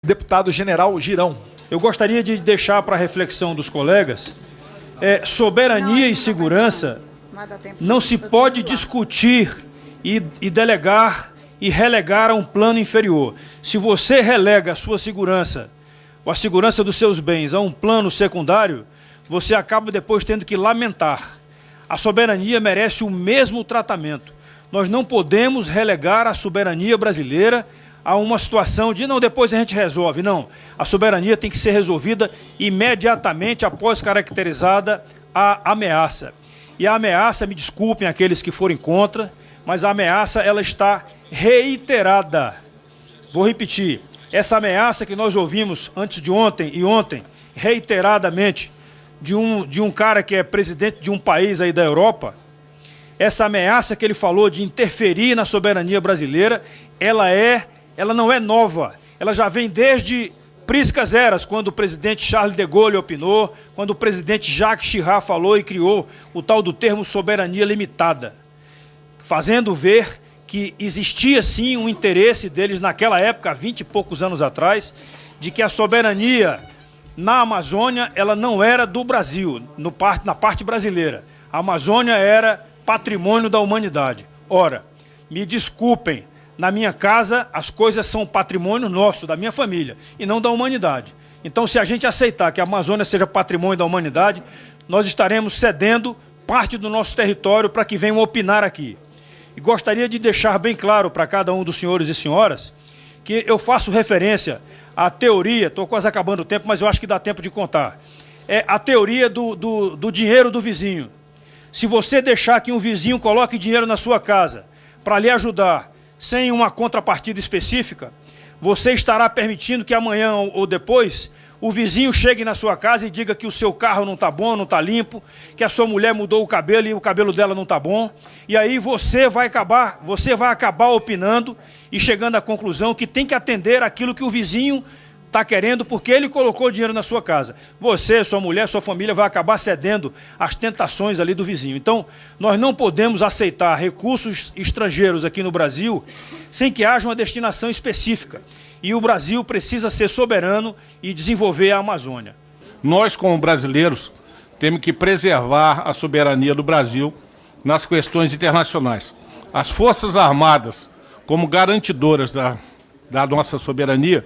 Deputado General Girão. Eu gostaria de deixar para a reflexão dos colegas, soberania e segurança não se pode discutir e delegar e relegar a um plano inferior. Se você relega a sua segurança, ou a segurança dos seus bens, a um plano secundário, você acaba depois tendo que lamentar. A soberania merece o mesmo tratamento. Nós não podemos relegar a soberania brasileira a uma situação de, não, depois a gente resolve. Não, a soberania tem que ser resolvida imediatamente após caracterizada a ameaça. E a ameaça, me desculpem aqueles que forem contra, mas a ameaça ela está reiterada. Vou repetir, essa ameaça que nós ouvimos antes de ontem e ontem, reiteradamente, de um cara que é presidente de um país aí da Europa, essa ameaça que ele falou de interferir na soberania brasileira, ela não é nova, ela já vem desde priscas eras, quando o presidente Charles de Gaulle opinou, quando o presidente Jacques Chirac falou e criou o tal do termo soberania limitada, fazendo ver que existia sim um interesse deles naquela época, há 20 e poucos anos atrás, de que a soberania na Amazônia ela não era do Brasil, na parte brasileira. A Amazônia era patrimônio da humanidade. Ora, me desculpem, na minha casa as coisas são patrimônio nosso, da minha família, e não da humanidade. Então, se a gente aceitar que a Amazônia seja patrimônio da humanidade, nós estaremos cedendo parte do nosso território para que venham opinar aqui. E gostaria de deixar bem claro para cada um dos senhores e senhoras que eu faço referência à teoria, estou quase acabando o tempo, mas eu acho que dá tempo de contar. É a teoria do dinheiro do vizinho. Se você deixar que um vizinho coloque dinheiro na sua casa para lhe ajudar, sem uma contrapartida específica, você estará permitindo que amanhã ou depois o vizinho chegue na sua casa e diga que o seu carro não está bom, não está limpo, que a sua mulher mudou o cabelo e o cabelo dela não está bom, e aí você vai acabar opinando e chegando à conclusão que tem que atender aquilo que o vizinho está querendo, porque ele colocou dinheiro na sua casa. Você, sua mulher, sua família vai acabar cedendo às tentações ali do vizinho. Então, nós não podemos aceitar recursos estrangeiros aqui no Brasil sem que haja uma destinação específica. E o Brasil precisa ser soberano e desenvolver a Amazônia. Nós, como brasileiros, temos que preservar a soberania do Brasil nas questões internacionais. As Forças Armadas, como garantidoras da nossa soberania,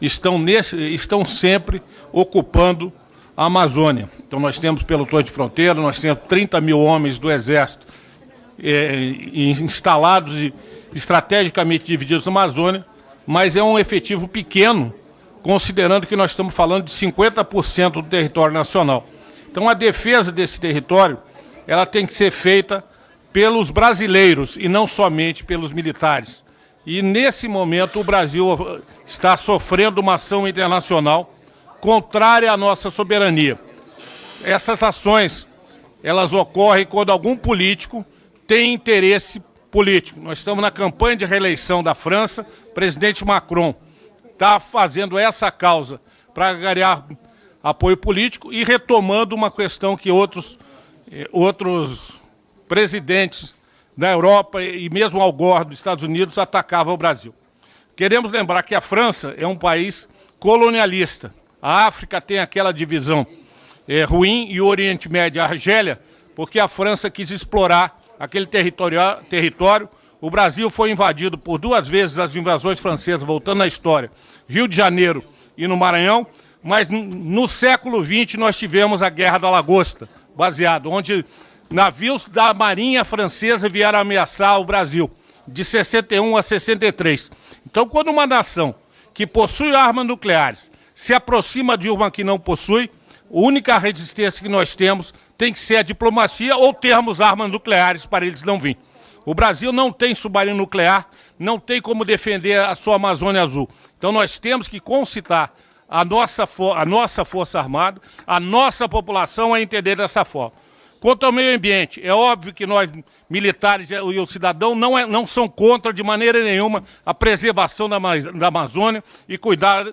estão sempre ocupando a Amazônia. Então nós temos pelotões de fronteira, nós temos 30 mil homens do Exército instalados e estrategicamente divididos na Amazônia, mas é um efetivo pequeno, considerando que nós estamos falando de 50% do território nacional. Então a defesa desse território ela tem que ser feita pelos brasileiros e não somente pelos militares. E nesse momento o Brasil está sofrendo uma ação internacional contrária à nossa soberania. Essas ações, elas ocorrem quando algum político tem interesse político. Nós estamos na campanha de reeleição da França, o presidente Macron está fazendo essa causa para ganhar apoio político e retomando uma questão que outros presidentes da Europa e mesmo Al Gore dos Estados Unidos atacavam o Brasil. Queremos lembrar que a França é um país colonialista. A África tem aquela divisão ruim e o Oriente Médio, a Argélia, porque a França quis explorar aquele território. O Brasil foi invadido por 2 vezes as invasões francesas, voltando na história, Rio de Janeiro e no Maranhão, mas no século XX nós tivemos a Guerra da Lagosta, onde navios da Marinha Francesa vieram ameaçar o Brasil, de 61 a 63. Então, quando uma nação que possui armas nucleares se aproxima de uma que não possui, a única resistência que nós temos tem que ser a diplomacia ou termos armas nucleares para eles não virem. O Brasil não tem submarino nuclear, não tem como defender a sua Amazônia Azul. Então, nós temos que concitar a nossa Força Armada, a nossa população a entender dessa forma. Quanto ao meio ambiente, é óbvio que nós, militares e o cidadão, não são contra de maneira nenhuma a preservação da Amazônia e cuidar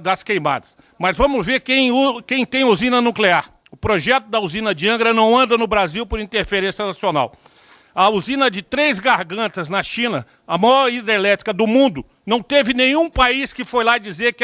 das queimadas. Mas vamos ver quem tem usina nuclear. O projeto da usina de Angra não anda no Brasil por interferência nacional. A usina de Três Gargantas, na China, a maior hidrelétrica do mundo, Não teve nenhum país que foi lá dizer que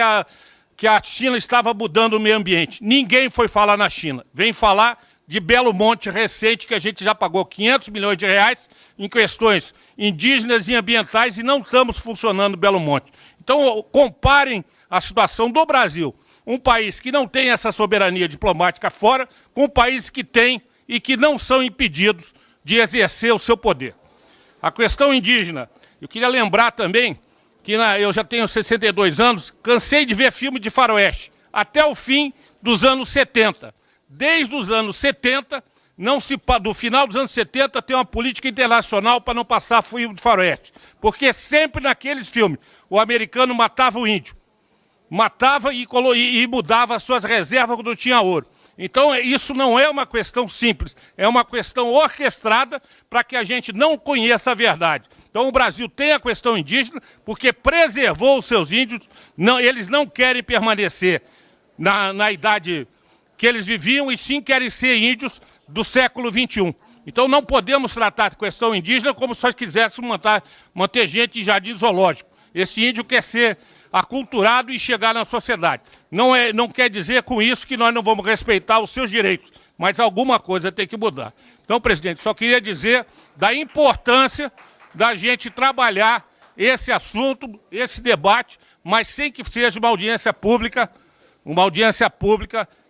a China estava mudando o meio ambiente. Ninguém foi falar na China. Vem falar de Belo Monte recente, que a gente já pagou 500 milhões de reais em questões indígenas e ambientais e não estamos funcionando Belo Monte. Então, comparem a situação do Brasil, um país que não tem essa soberania diplomática fora, com países que têm e que não são impedidos de exercer o seu poder. A questão indígena, eu queria lembrar também que eu já tenho 62 anos, cansei de ver filme de faroeste, até o fim dos anos 70. Desde os anos 70, do final dos anos 70, tem uma política internacional para não passar filme de faroeste. Porque sempre naqueles filmes, o americano matava o índio. Matava e mudava as suas reservas quando tinha ouro. Então, isso não é uma questão simples, é uma questão orquestrada para que a gente não conheça a verdade. Então, o Brasil tem a questão indígena porque preservou os seus índios, eles não querem permanecer na idade que eles viviam e sim querem ser índios do século XXI. Então, não podemos tratar a questão indígena como se nós quiséssemos manter gente em jardim zoológico. Esse índio quer ser aculturado e chegar na sociedade. Não quer dizer com isso que nós não vamos respeitar os seus direitos, mas alguma coisa tem que mudar. Então, presidente, só queria dizer da importância da gente trabalhar esse assunto, esse debate, mas sem que seja uma audiência pública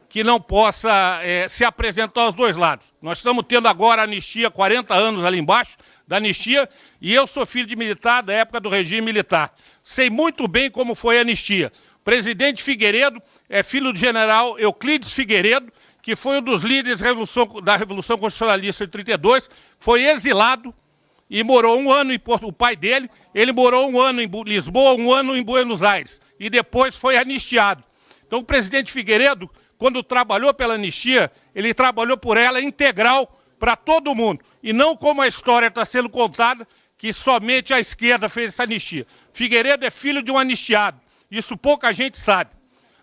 que não possa se apresentar aos dois lados. Nós estamos tendo agora a anistia, 40 anos ali embaixo da anistia, e eu sou filho de militar da época do regime militar. Sei muito bem como foi a anistia. O presidente Figueiredo é filho do general Euclides Figueiredo, que foi um dos líderes da Revolução Constitucionalista de 32, foi exilado e morou um ano o pai dele, ele morou um ano em Lisboa, um ano em Buenos Aires, e depois foi anistiado. Então o presidente Figueiredo, quando trabalhou pela anistia, ele trabalhou por ela integral para todo mundo. E não como a história está sendo contada, que somente a esquerda fez essa anistia. Figueiredo é filho de um anistiado. Isso pouca gente sabe.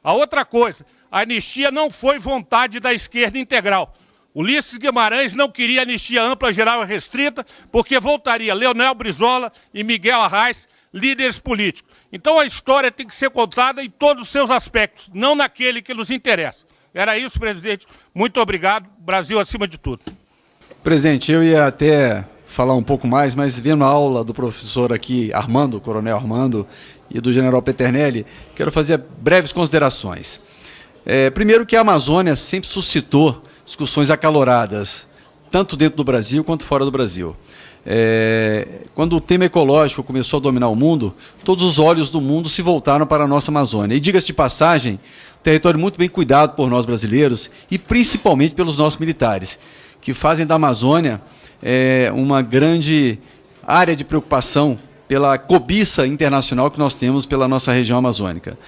A outra coisa, a anistia não foi vontade da esquerda integral. Ulisses Guimarães não queria anistia ampla, geral e restrita, porque voltaria Leonel Brizola e Miguel Arraes, líderes políticos. Então a história tem que ser contada em todos os seus aspectos, não naquele que nos interessa. Era isso, presidente. Muito obrigado. Brasil acima de tudo. Presidente, eu ia até falar um pouco mais, mas vendo a aula do professor aqui, Armando, Coronel Armando, e do general Peternelli, quero fazer breves considerações. Primeiro que a Amazônia sempre suscitou discussões acaloradas, tanto dentro do Brasil quanto fora do Brasil. Quando o tema ecológico começou a dominar o mundo, todos os olhos do mundo se voltaram para a nossa Amazônia. E diga-se de passagem, território muito bem cuidado por nós brasileiros e principalmente pelos nossos militares, que fazem da Amazônia uma grande área de preocupação pela cobiça internacional que nós temos pela nossa região amazônica.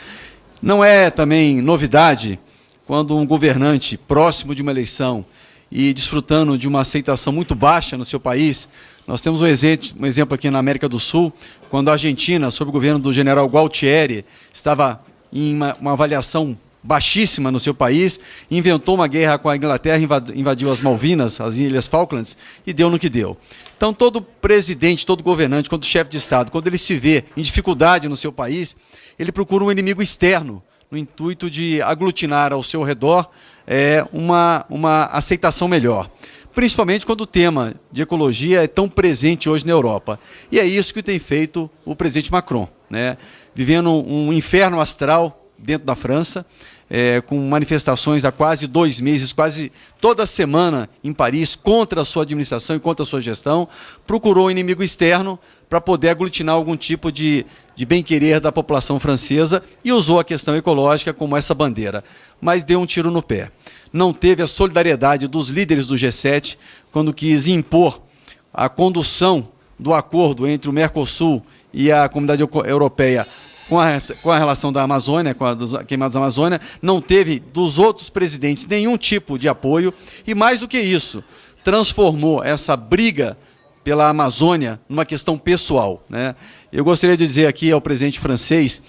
Não é também novidade quando um governante próximo de uma eleição e desfrutando de uma aceitação muito baixa no seu país, nós temos um exemplo aqui na América do Sul, quando a Argentina, sob o governo do general Gualtieri, estava em uma avaliação baixíssima no seu país, inventou uma guerra com a Inglaterra, invadiu as Malvinas, as Ilhas Falklands, e deu no que deu. Então, todo presidente, todo governante, todo chefe de Estado, quando ele se vê em dificuldade no seu país, ele procura um inimigo externo, no intuito de aglutinar ao seu redor uma aceitação melhor. Principalmente quando o tema de ecologia é tão presente hoje na Europa. E é isso que tem feito o presidente Macron, né? Vivendo um inferno astral dentro da França, com manifestações há quase 2 meses, quase toda semana em Paris, contra a sua administração e contra a sua gestão, procurou um inimigo externo para poder aglutinar algum tipo de bem-querer da população francesa e usou a questão ecológica como essa bandeira, mas deu um tiro no pé. Não teve a solidariedade dos líderes do G7 quando quis impor a condução do acordo entre o Mercosul e a Comunidade Europeia com a relação da Amazônia, com as queimadas da Amazônia, não teve dos outros presidentes nenhum tipo de apoio e, mais do que isso, transformou essa briga pela Amazônia numa questão pessoal, né? Eu gostaria de dizer aqui ao presidente francês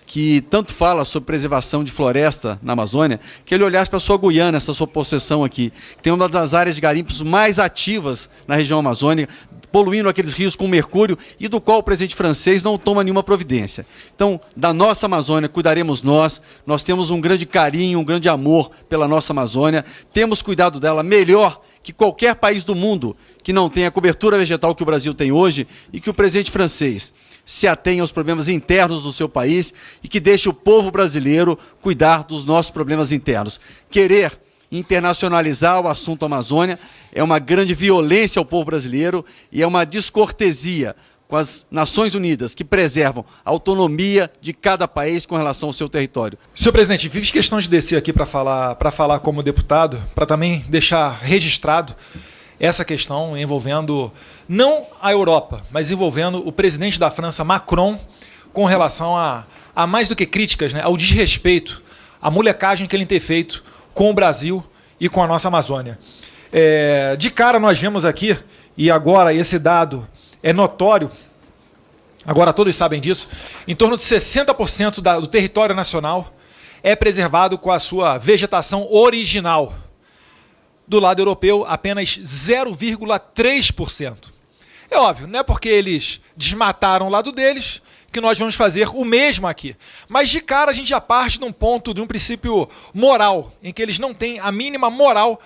que tanto fala sobre preservação de floresta na Amazônia, que ele olhasse para a sua Guiana, essa sua possessão aqui, que tem uma das áreas de garimpos mais ativas na região amazônica, poluindo aqueles rios com mercúrio e do qual o presidente francês não toma nenhuma providência. Então, da nossa Amazônia cuidaremos nós temos um grande carinho, um grande amor pela nossa Amazônia, temos cuidado dela melhor que qualquer país do mundo que não tenha a cobertura vegetal que o Brasil tem hoje e que o presidente francês se atenha aos problemas internos do seu país e que deixe o povo brasileiro cuidar dos nossos problemas internos. Querer internacionalizar o assunto Amazônia é uma grande violência ao povo brasileiro e é uma descortesia com as Nações Unidas, que preservam a autonomia de cada país com relação ao seu território. Senhor presidente, fiz questão de descer aqui para falar como deputado, para também deixar registrado essa questão envolvendo não a Europa, mas envolvendo o presidente da França, Macron, com relação a mais do que críticas, né, ao desrespeito, à molecagem que ele tem feito com o Brasil e com a nossa Amazônia. De cara nós vemos aqui, e agora esse dado é notório, agora todos sabem disso, em torno de 60% do território nacional é preservado com a sua vegetação original. Do lado europeu, apenas 0,3%. É óbvio, não é porque eles desmataram o lado deles que nós vamos fazer o mesmo aqui. Mas de cara a gente já parte de um princípio moral, em que eles não têm a mínima moral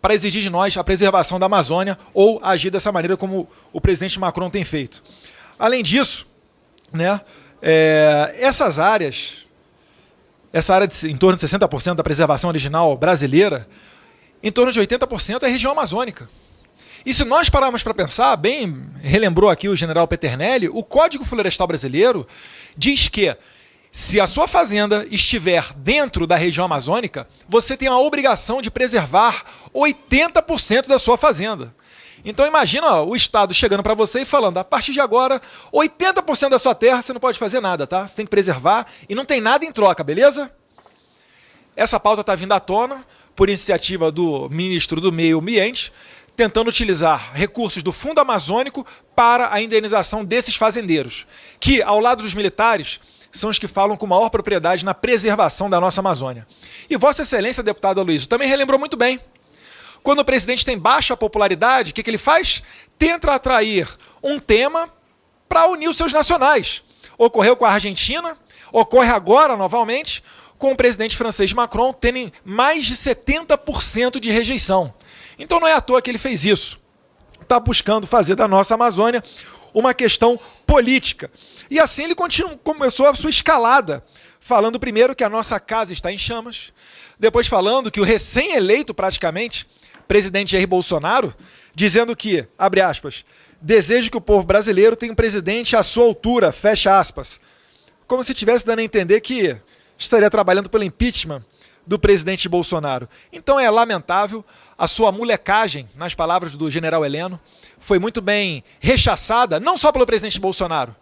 para exigir de nós a preservação da Amazônia ou agir dessa maneira como o presidente Macron tem feito. Além disso, né, essa área em torno de 60% da preservação original brasileira, em torno de 80% é região amazônica. E se nós pararmos para pensar, bem relembrou aqui o general Peternelli, o Código Florestal Brasileiro diz que se a sua fazenda estiver dentro da região amazônica, você tem a obrigação de preservar 80% da sua fazenda. Então imagina o Estado chegando para você e falando, a partir de agora, 80% da sua terra você não pode fazer nada, tá? Você tem que preservar e não tem nada em troca, beleza? Essa pauta está vindo à tona por iniciativa do ministro do Meio Ambiente, tentando utilizar recursos do Fundo Amazônico para a indenização desses fazendeiros, que, ao lado dos militares, são os que falam com maior propriedade na preservação da nossa Amazônia. E Vossa Excelência, deputado Aloysio, também relembrou muito bem. Quando o presidente tem baixa popularidade, o que ele faz? Tenta atrair um tema para unir os seus nacionais. Ocorreu com a Argentina, ocorre agora, novamente, com o presidente francês Macron tendo mais de 70% de rejeição. Então não é à toa que ele fez isso. Está buscando fazer da nossa Amazônia uma questão política. E assim ele começou a sua escalada, falando primeiro que a nossa casa está em chamas, depois falando que o recém-eleito, praticamente, presidente Jair Bolsonaro, dizendo que, abre aspas, desejo que o povo brasileiro tenha um presidente à sua altura, fecha aspas. Como se estivesse dando a entender que estaria trabalhando pelo impeachment do presidente Bolsonaro. Então é lamentável, a sua molecagem, nas palavras do general Heleno, foi muito bem rechaçada, não só pelo presidente Bolsonaro,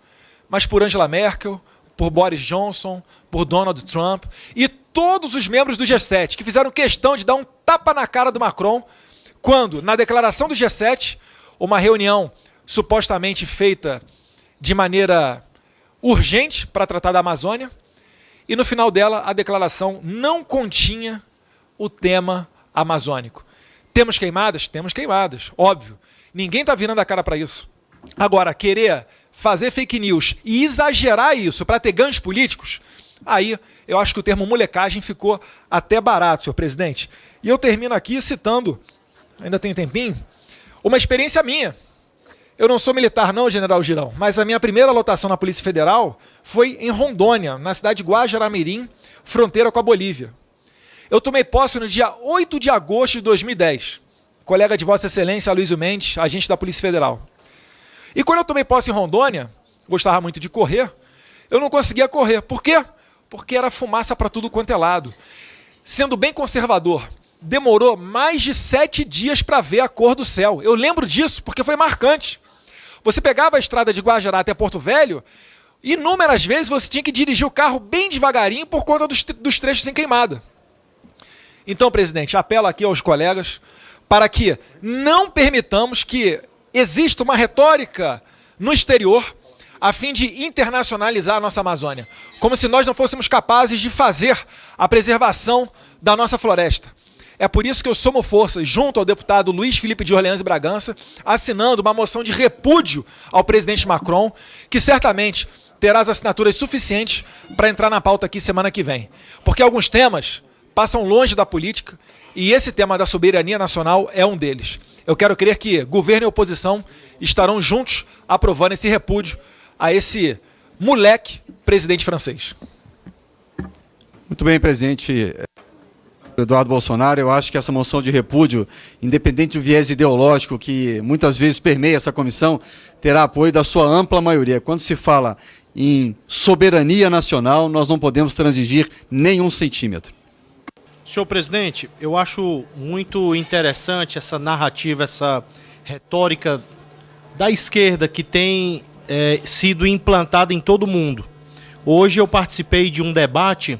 mas por Angela Merkel, por Boris Johnson, por Donald Trump e todos os membros do G7, que fizeram questão de dar um tapa na cara do Macron, quando, na declaração do G7, uma reunião supostamente feita de maneira urgente para tratar da Amazônia, e no final dela a declaração não continha o tema amazônico. Temos queimadas? Temos queimadas, óbvio. Ninguém está virando a cara para isso. Agora, querer fazer fake news e exagerar isso para ter ganhos políticos, aí eu acho que o termo molecagem ficou até barato, senhor presidente. E eu termino aqui citando, ainda tenho tempinho, uma experiência minha. Eu não sou militar não, general Girão, mas a minha primeira lotação na Polícia Federal foi em Rondônia, na cidade de Guajará-Mirim, fronteira com a Bolívia. Eu tomei posse no dia 8 de agosto de 2010, colega de Vossa Excelência Aloysio Mendes, agente da Polícia Federal. E quando eu tomei posse em Rondônia, gostava muito de correr, eu não conseguia correr. Por quê? Porque era fumaça para tudo quanto é lado. Sendo bem conservador, demorou mais de 7 dias para ver a cor do céu. Eu lembro disso porque foi marcante. Você pegava a estrada de Guajará até Porto Velho, inúmeras vezes você tinha que dirigir o carro bem devagarinho por conta dos trechos sem queimada. Então, presidente, apelo aqui aos colegas para que não permitamos que exista uma retórica no exterior a fim de internacionalizar a nossa Amazônia, como se nós não fôssemos capazes de fazer a preservação da nossa floresta. É por isso que eu somo forças, junto ao deputado Luiz Felipe de Orleans e Bragança, assinando uma moção de repúdio ao presidente Macron, que certamente terá as assinaturas suficientes para entrar na pauta aqui semana que vem. Porque alguns temas passam longe da política e esse tema da soberania nacional é um deles. Eu quero crer que governo e oposição estarão juntos aprovando esse repúdio a esse moleque presidente francês. Muito bem, presidente Eduardo Bolsonaro. Eu acho que essa moção de repúdio, independente do viés ideológico que muitas vezes permeia essa comissão, terá apoio da sua ampla maioria. Quando se fala em soberania nacional, nós não podemos transigir nenhum centímetro. Senhor presidente, eu acho muito interessante essa narrativa, essa retórica da esquerda que tem sido implantada em todo o mundo. Hoje eu participei de um debate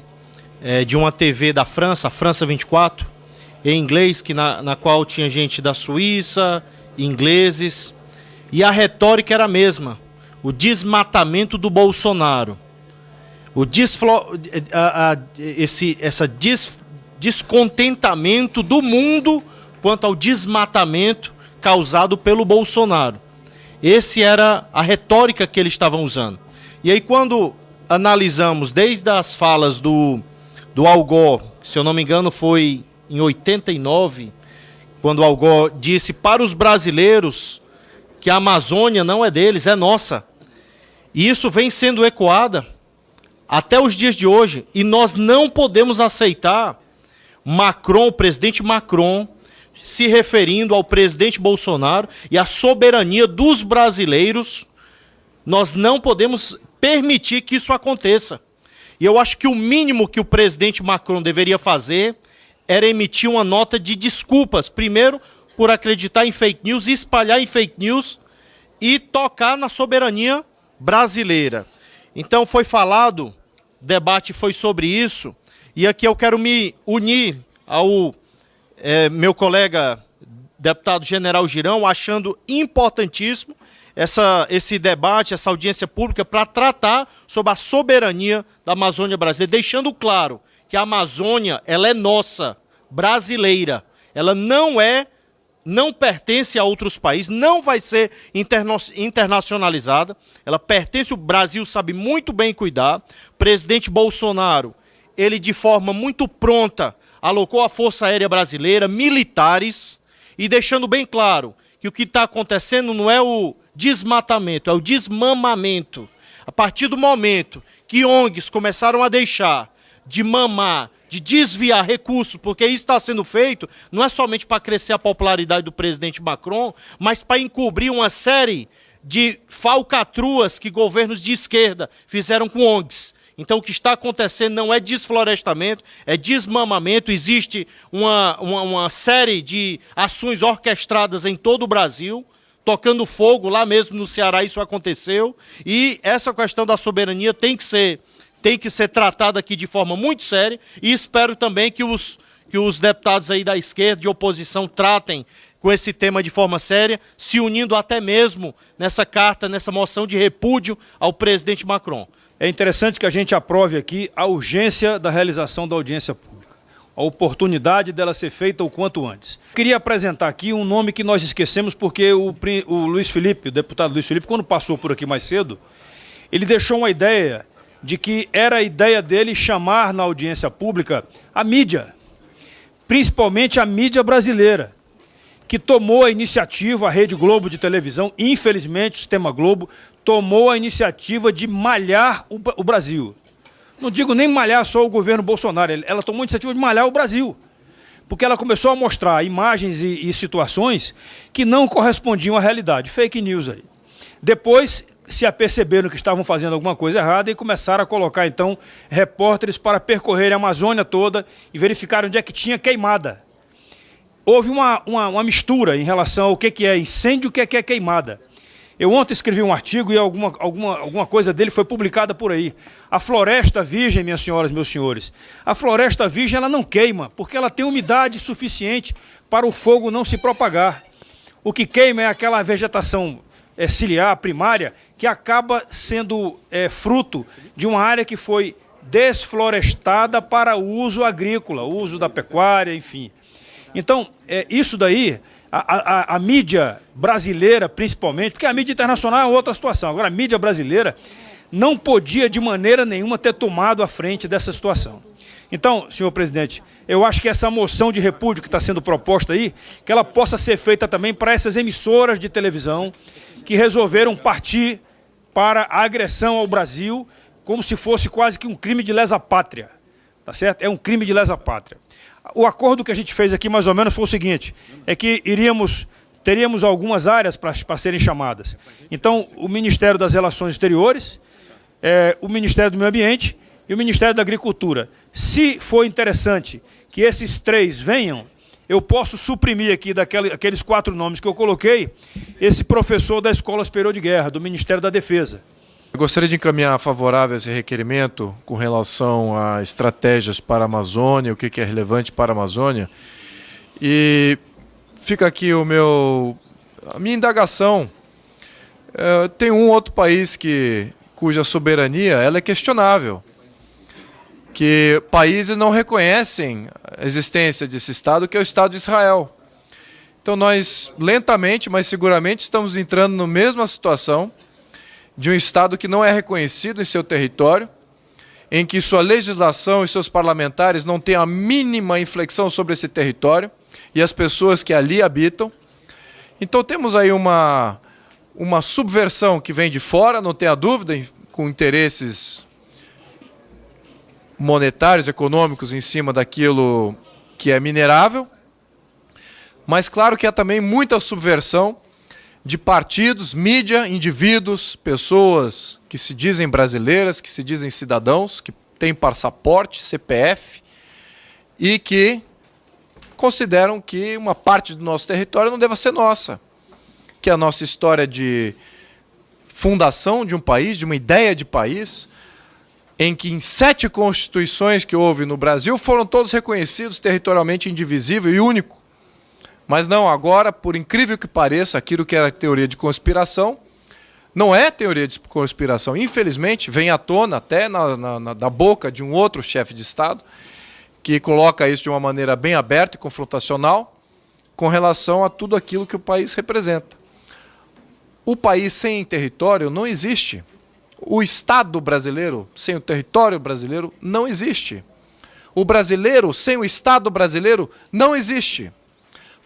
de uma TV da França, a França 24, em inglês, na qual tinha gente da Suíça, ingleses, e a retórica era a mesma. O desmatamento do Bolsonaro. Descontentamento do mundo quanto ao desmatamento causado pelo Bolsonaro. Essa era a retórica que eles estavam usando. E aí quando analisamos desde as falas do Al Gore, se eu não me engano foi em 89, quando o Al Gore disse para os brasileiros que a Amazônia não é deles, é nossa. E isso vem sendo ecoada até os dias de hoje. E nós não podemos aceitar Macron, o presidente Macron, se referindo ao presidente Bolsonaro e à soberania dos brasileiros. Nós não podemos permitir que isso aconteça. E eu acho que o mínimo que o presidente Macron deveria fazer era emitir uma nota de desculpas, primeiro, por acreditar em fake news, espalhar em fake news e tocar na soberania brasileira. Então foi falado, o debate foi sobre isso, e aqui eu quero me unir ao meu colega deputado General Girão, achando importantíssimo esse debate, essa audiência pública para tratar sobre a soberania da Amazônia brasileira, deixando claro que a Amazônia ela é nossa, brasileira, ela não pertence a outros países, não vai ser internacionalizada, ela pertence, o Brasil sabe muito bem cuidar. O presidente Bolsonaro, ele de forma muito pronta, alocou a Força Aérea Brasileira, militares, e deixando bem claro que o que está acontecendo não é o desmatamento, é o desmamamento. A partir do momento que ONGs começaram a deixar de mamar, de desviar recursos, porque isso está sendo feito, não é somente para crescer a popularidade do presidente Macron, mas para encobrir uma série de falcatruas que governos de esquerda fizeram com ONGs. Então o que está acontecendo não é desflorestamento, é desmamamento. Existe uma série de ações orquestradas em todo o Brasil, tocando fogo, lá mesmo no Ceará isso aconteceu, e essa questão da soberania tem que ser tratada aqui de forma muito séria, e espero também que os deputados aí da esquerda, de oposição, tratem com esse tema de forma séria, se unindo até mesmo nessa carta, nessa moção de repúdio ao presidente Macron. É interessante que a gente aprove aqui a urgência da realização da audiência pública, a oportunidade dela ser feita o quanto antes. Queria apresentar aqui um nome que nós esquecemos porque o Luiz Felipe, o deputado Luiz Felipe, quando passou por aqui mais cedo, ele deixou uma ideia de que era a ideia dele chamar na audiência pública a mídia, principalmente a mídia brasileira, que tomou a iniciativa, a Rede Globo de televisão, infelizmente o Sistema Globo, tomou a iniciativa de malhar o Brasil. Não digo nem malhar só o governo Bolsonaro, ela tomou a iniciativa de malhar o Brasil, porque ela começou a mostrar imagens e situações que não correspondiam à realidade, fake news aí. Depois se aperceberam que estavam fazendo alguma coisa errada e começaram a colocar, então, repórteres para percorrer a Amazônia toda e verificar onde é que tinha queimada. Houve uma mistura em relação ao que é incêndio e o que é queimada. Eu ontem escrevi um artigo e alguma coisa dele foi publicada por aí. A floresta virgem, minhas senhoras e meus senhores, a floresta virgem ela não queima, porque ela tem umidade suficiente para o fogo não se propagar. O que queima é aquela vegetação ciliar, primária, que acaba sendo fruto de uma área que foi desflorestada para o uso agrícola, o uso da pecuária, enfim. Então, isso daí, a mídia brasileira principalmente, porque a mídia internacional é outra situação, agora a mídia brasileira não podia de maneira nenhuma ter tomado a frente dessa situação. Então, senhor presidente, eu acho que essa moção de repúdio que está sendo proposta aí, que ela possa ser feita também para essas emissoras de televisão que resolveram partir para a agressão ao Brasil como se fosse quase que um crime de lesa pátria, tá certo? É um crime de lesa pátria. O acordo que a gente fez aqui mais ou menos foi o seguinte, é que teríamos algumas áreas para serem chamadas. Então, o Ministério das Relações Exteriores, o Ministério do Meio Ambiente e o Ministério da Agricultura. Se for interessante que esses 3 venham, eu posso suprimir aqui daqueles 4 nomes que eu coloquei, esse professor da Escola Superior de Guerra, do Ministério da Defesa. Eu gostaria de encaminhar favorável esse requerimento com relação a estratégias para a Amazônia, o que é relevante para a Amazônia. E fica aqui a minha indagação. Tem um outro país cuja soberania ela é questionável, que países não reconhecem a existência desse Estado, que é o Estado de Israel. Então nós, lentamente, mas seguramente, estamos entrando na mesma situação de um Estado que não é reconhecido em seu território, em que sua legislação e seus parlamentares não têm a mínima inflexão sobre esse território e as pessoas que ali habitam. Então temos aí uma subversão que vem de fora, não tenha dúvida, com interesses monetários, econômicos em cima daquilo que é minerável, mas claro que há também muita subversão de partidos, mídia, indivíduos, pessoas que se dizem brasileiras, que se dizem cidadãos, que têm passaporte, CPF, e que consideram que uma parte do nosso território não deva ser nossa, que a nossa história de fundação de um país, de uma ideia de país, em que em 7 constituições que houve no Brasil foram todos reconhecidos territorialmente indivisível e único. Mas não, agora, por incrível que pareça, aquilo que era teoria de conspiração, não é teoria de conspiração. Infelizmente, vem à tona até da boca de um outro chefe de Estado, que coloca isso de uma maneira bem aberta e confrontacional, com relação a tudo aquilo que o país representa. O país sem território não existe. O Estado brasileiro sem o território brasileiro não existe. O brasileiro sem o Estado brasileiro não existe.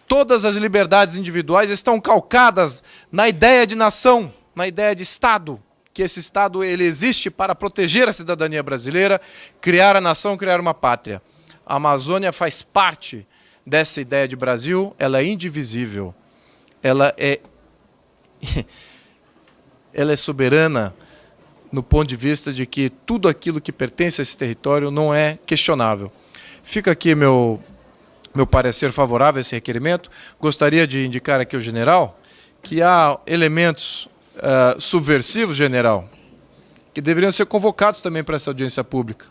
Todas as liberdades individuais estão calcadas na ideia de nação, na ideia de Estado, que esse Estado ele existe para proteger a cidadania brasileira, criar a nação, criar uma pátria. A Amazônia faz parte dessa ideia de Brasil, ela é indivisível, ela é soberana no ponto de vista de que tudo aquilo que pertence a esse território não é questionável. Fica aqui meu parecer favorável a esse requerimento. Gostaria de indicar aqui ao general que há elementos subversivos, general, que deveriam ser convocados também para essa audiência pública,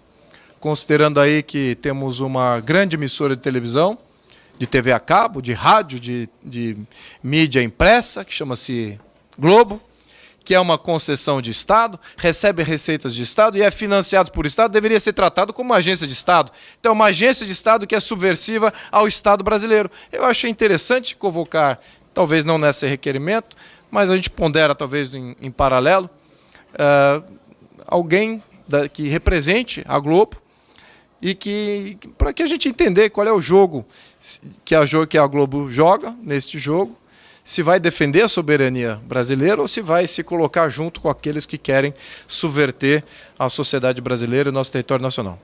considerando aí que temos uma grande emissora de televisão, de TV a cabo, de rádio, de mídia impressa, que chama-se Globo, que é uma concessão de Estado, recebe receitas de Estado e é financiado por Estado, deveria ser tratado como uma agência de Estado. Então, uma agência de Estado que é subversiva ao Estado brasileiro. Eu achei interessante convocar, talvez não nesse requerimento, mas a gente pondera talvez em paralelo, alguém que represente a Globo e para que a gente entender qual é o jogo que a Globo joga neste jogo, se vai defender a soberania brasileira ou se vai se colocar junto com aqueles que querem subverter a sociedade brasileira e o nosso território nacional.